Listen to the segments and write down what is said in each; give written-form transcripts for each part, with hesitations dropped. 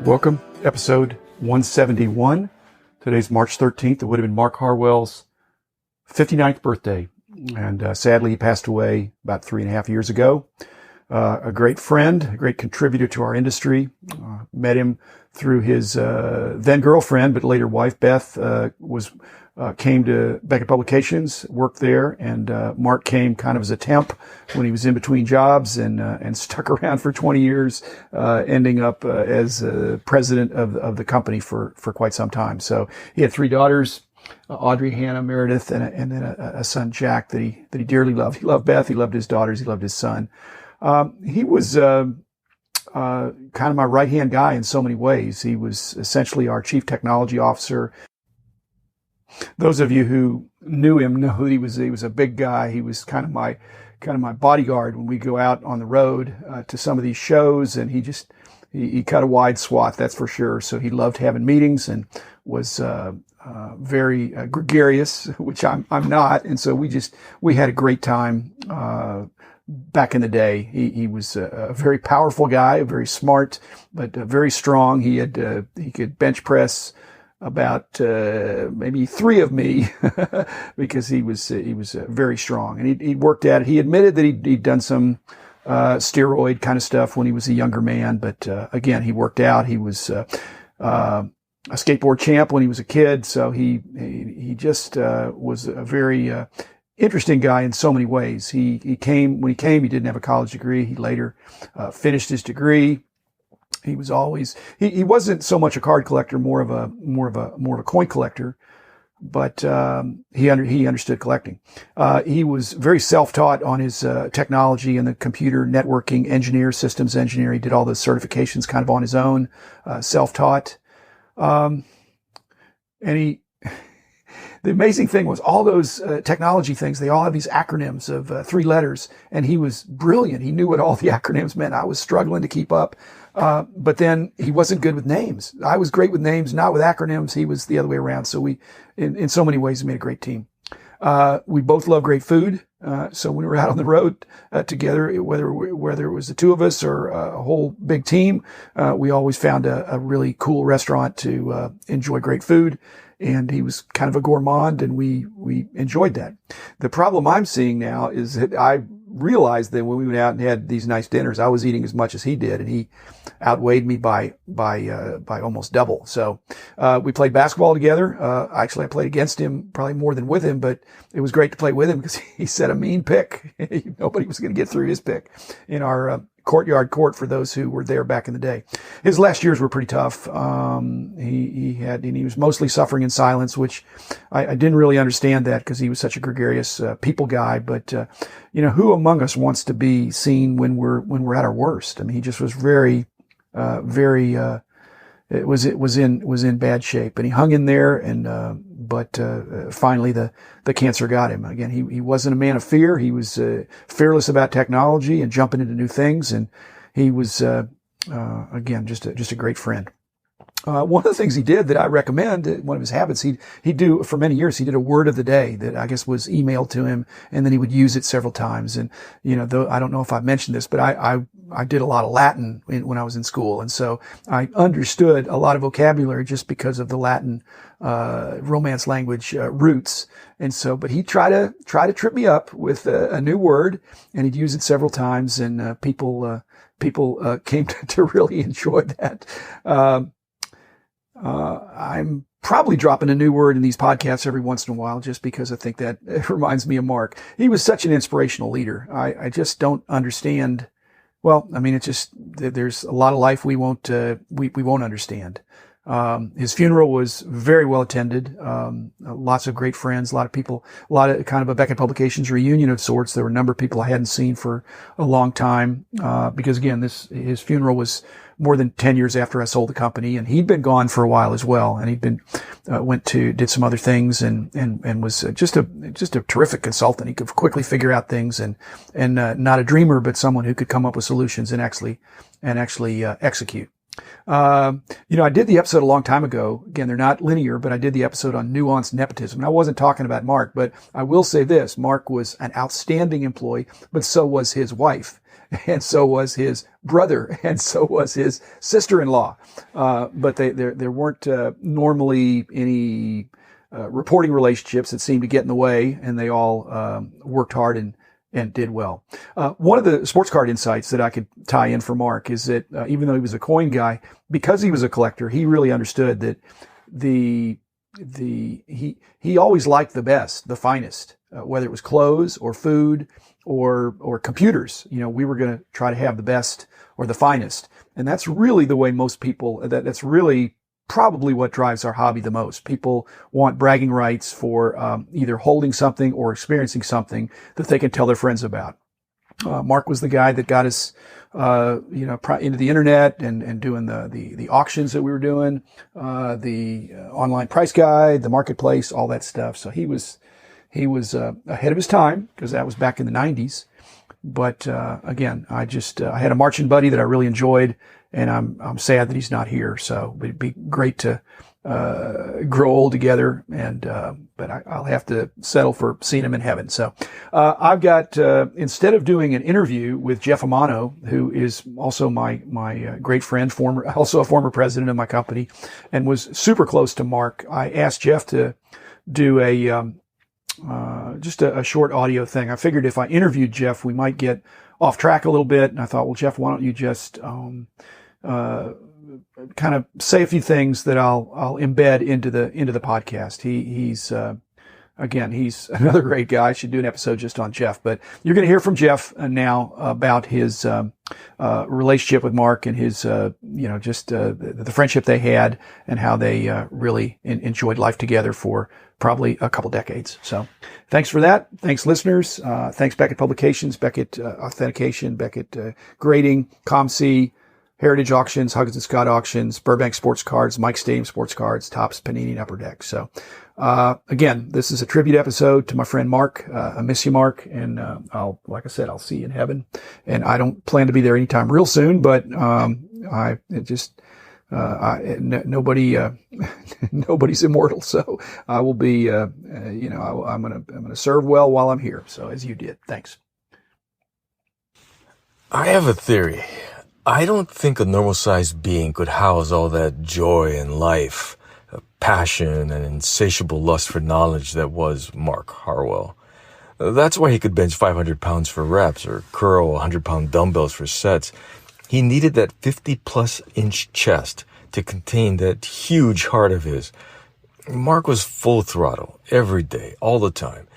Welcome, episode 171. Today's March 13th. It would have been Mark Harwell's 59th birthday. And sadly, he passed away about 3.5 years ago. A great friend, a great contributor to our industry. Met him through his then girlfriend, but later wife, Beth, came to Beckett Publications, worked there, and Mark came kind of as a temp when he was in between jobs and stuck around for 20 years, ending up as president of the company for quite some time. So he had 3 daughters, Audrey, Hannah, Meredith, and then a son, Jack, that he dearly loved. He loved Beth, he loved his daughters, he loved his son. He was kind of my right-hand guy in so many ways. He was essentially our chief technology officer. Those of you who knew him know he was a big guy. He was kind of my bodyguard when we go out on the road to some of these shows, and he cut a wide swath, that's for sure. So he loved having meetings and was very gregarious, which I'm not, and so we had a great time. Back in the day, he was a very powerful guy, very smart, but very strong. He could bench press about maybe 3 of me because he was very strong, and he worked at it. He admitted that he'd done some steroid kind of stuff when he was a younger man, but again, he worked out. He was a skateboard champ when he was a kid, so he just was a very interesting guy in so many ways. When he came, he didn't have a college degree. He later finished his degree. He was always, he wasn't so much a card collector, more of a coin collector, but he understood collecting. He was very self-taught on his technology and the computer networking engineer, systems engineer. He did all those certifications kind of on his own, self-taught. The amazing thing was all those technology things, they all have these acronyms of 3 letters, and he was brilliant. He knew what all the acronyms meant. I was struggling to keep up. But then he wasn't good with names. I was great with names, not with acronyms. He was the other way around. So we, in so many ways, made a great team. We both love great food. So when we were out on the road together, whether it was the 2 of us or a whole big team, we always found a really cool restaurant to enjoy great food. And he was kind of a gourmand, and we enjoyed that. The problem I'm seeing now is that I realized that when we went out and had these nice dinners, I was eating as much as he did, and he outweighed me by almost double. So, we played basketball together. Actually, I played against him probably more than with him, but it was great to play with him because he set a mean pick. Nobody was going to get through his pick in our courtyard court for those who were there back in the day. His last years were pretty tough. He was mostly suffering in silence, which I didn't really understand that because he was such a gregarious people guy. But who among us wants to be seen when we're at our worst? I mean, he just was very it was in bad shape, and he hung in there, and but finally the cancer got him. Again, he wasn't a man of fear. He was fearless about technology and jumping into new things, and he was again just a great friend. One of the things he did that I recommend, one of his habits, he'd do for many years, he did a word of the day that I guess was emailed to him, and then he would use it several times. And, though I don't know if I've mentioned this, but I did a lot of Latin when I was in school. And so I understood a lot of vocabulary just because of the Latin, Romance language, roots. And so, but he'd try to trip me up with a new word, and he'd use it several times, and people came to really enjoy that. I'm probably dropping a new word in these podcasts every once in a while just because I think that it reminds me of Mark. He was such an inspirational leader. I just don't understand. Well, I mean, there's a lot of life we won't understand. His funeral was very well attended. Lots of great friends, a lot of people, a lot of kind of a Beckett Publications reunion of sorts. There were a number of people I hadn't seen for a long time, because again, his funeral was more than 10 years after I sold the company, and he'd been gone for a while as well. And he'd been, did some other things and was just a terrific consultant. He could quickly figure out things and not a dreamer, but someone who could come up with solutions and actually execute. I did the episode a long time ago. Again, they're not linear, but I did the episode on nuanced nepotism. And I wasn't talking about Mark, but I will say this. Mark was an outstanding employee, but so was his wife. And so was his brother, and so was his sister-in-law. But there weren't normally any reporting relationships that seemed to get in the way, and they all worked hard and did well. One of the sports card insights that I could tie in for Mark is that even though he was a coin guy, because he was a collector, he really understood that he always liked the best, the finest, whether it was clothes or food or computers. We were going to try to have the best or the finest. And that's really the way most people, that's really probably what drives our hobby the most. People want bragging rights for either holding something or experiencing something that they can tell their friends about. Mark was the guy that got us, into the internet and doing the auctions that we were doing, the online price guide, the marketplace, all that stuff. So he was ahead of his time because that was back in the 90s. But again, I had a marching buddy that I really enjoyed, and I'm sad that he's not here. So it'd be great to grow old together, but I'll have to settle for seeing him in heaven. So I've got instead of doing an interview with Jeff Amano, who is also my great friend, also a former president of my company, and was super close to Mark, I asked Jeff to do just a short audio thing. I figured if I interviewed Jeff, we might get off track a little bit. And I thought, well, Jeff, why don't you just kind of say a few things that I'll embed into the podcast. He's another great guy. I should do an episode just on Jeff. But you're going to hear from Jeff now about his relationship with Mark and his the friendship they had and how they really enjoyed life together for probably a couple decades. So thanks for that. Thanks, listeners. Thanks, Beckett Publications, Beckett Authentication, Beckett Grading, ComC, Heritage Auctions, Huggins and Scott Auctions, Burbank Sports Cards, Mike Stadium Sports Cards, Topps, Panini, and Upper Deck. So again, this is a tribute episode to my friend Mark. I miss you, Mark. And like I said, I'll see you in heaven. And I don't plan to be there anytime real soon, but nobody's immortal. So I will be, I'm going to serve well while I'm here. So as you did. Thanks. I have a theory. I don't think a normal-sized being could house all that joy in life, passion, and insatiable lust for knowledge that was Mark Harwell. That's why he could bench 500 pounds for reps or curl 100-pound dumbbells for sets. He needed that 50-plus inch chest to contain that huge heart of his. Mark was full throttle every day, all the time.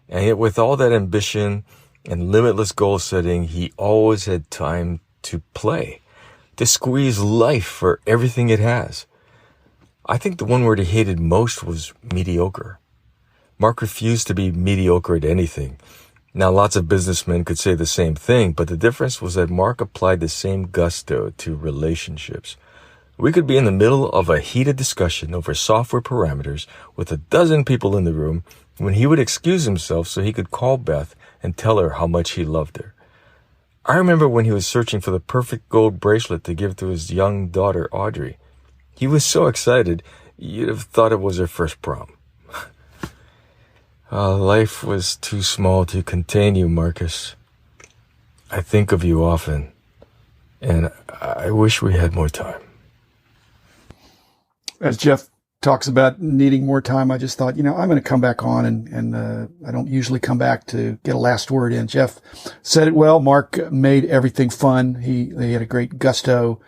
And yet with all that ambition and limitless goal setting, he always had time to play, to squeeze life for everything it has. I think the one word he hated most was mediocre. Mark refused to be mediocre at anything. Now, lots of businessmen could say the same thing, but the difference was that Mark applied the same gusto to relationships. We could be in the middle of a heated discussion over software parameters with a dozen people in the room when he would excuse himself so he could call Beth and tell her how much he loved her. I remember when he was searching for the perfect gold bracelet to give to his young daughter, Audrey. He was so excited, you'd have thought it was her first prom. Life was too small to contain you, Marcus. I think of you often, and I wish we had more time. As Jeff talks about needing more time, I just thought, I'm going to come back on and I don't usually come back to get a last word in. Jeff said it well. Mark made everything fun. He had a great gusto,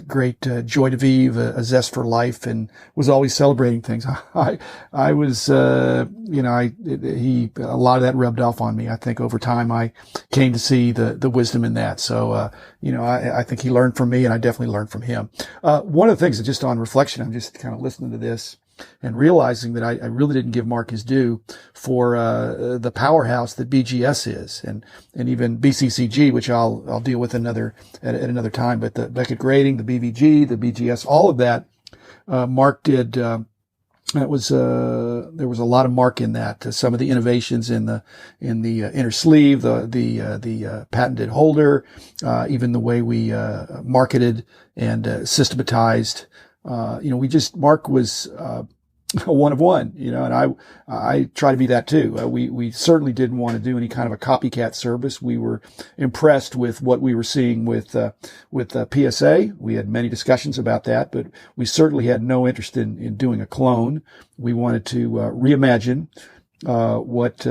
great joy de vivre, a zest for life, and was always celebrating things. I was, a lot of that rubbed off on me. I think over time I came to see the wisdom in that. So, I think he learned from me and I definitely learned from him. One of the things that just on reflection, I'm just kind of listening to this and realizing that I really didn't give Mark his due for the powerhouse that BGS is, and even BCCG, which I'll deal with at another time. But the Beckett Grading, the BVG, the BGS, all of that, Mark did That was there was a lot of Mark in that. Some of the innovations in the inner sleeve, the patented holder, even the way we marketed and systematized. Mark was a one of one, and I try to be that too. We certainly didn't want to do any kind of a copycat service. We were impressed with what we were seeing with PSA. We had many discussions about that, but we certainly had no interest in doing a clone. We wanted to reimagine what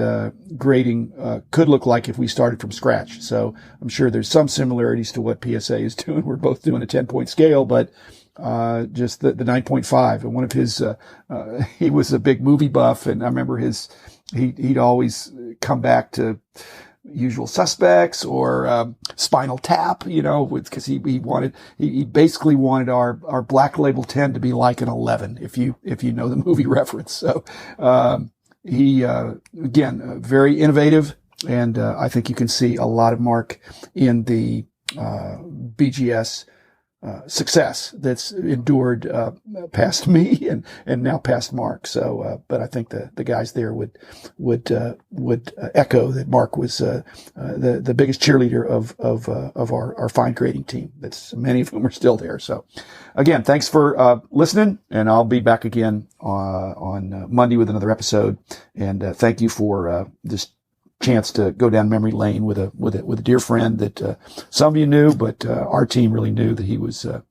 grading could look like if we started from scratch. So I'm sure there's some similarities to what PSA is doing. We're both doing a 10-point scale, but just the 9.5. And one of his, he was a big movie buff, and I remember he'd always come back to Usual Suspects or Spinal Tap, because he basically wanted our Black Label 10 to be like an 11, if you know the movie reference. So he again very innovative, and I think you can see a lot of Mark in the BGS success that's endured past me and now past Mark. So, but I think the guys there would echo that Mark was the biggest cheerleader of our fine grading team. That's many of whom are still there. So, again, thanks for listening, and I'll be back again on Monday with another episode. And thank you for this chance to go down memory lane with a dear friend that some of you knew, but our team really knew that he was a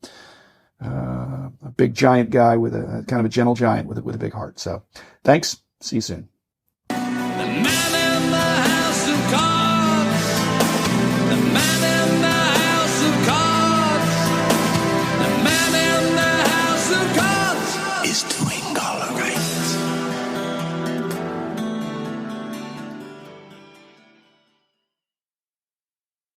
big giant guy with a kind of a gentle giant with a big heart. So thanks. See you soon.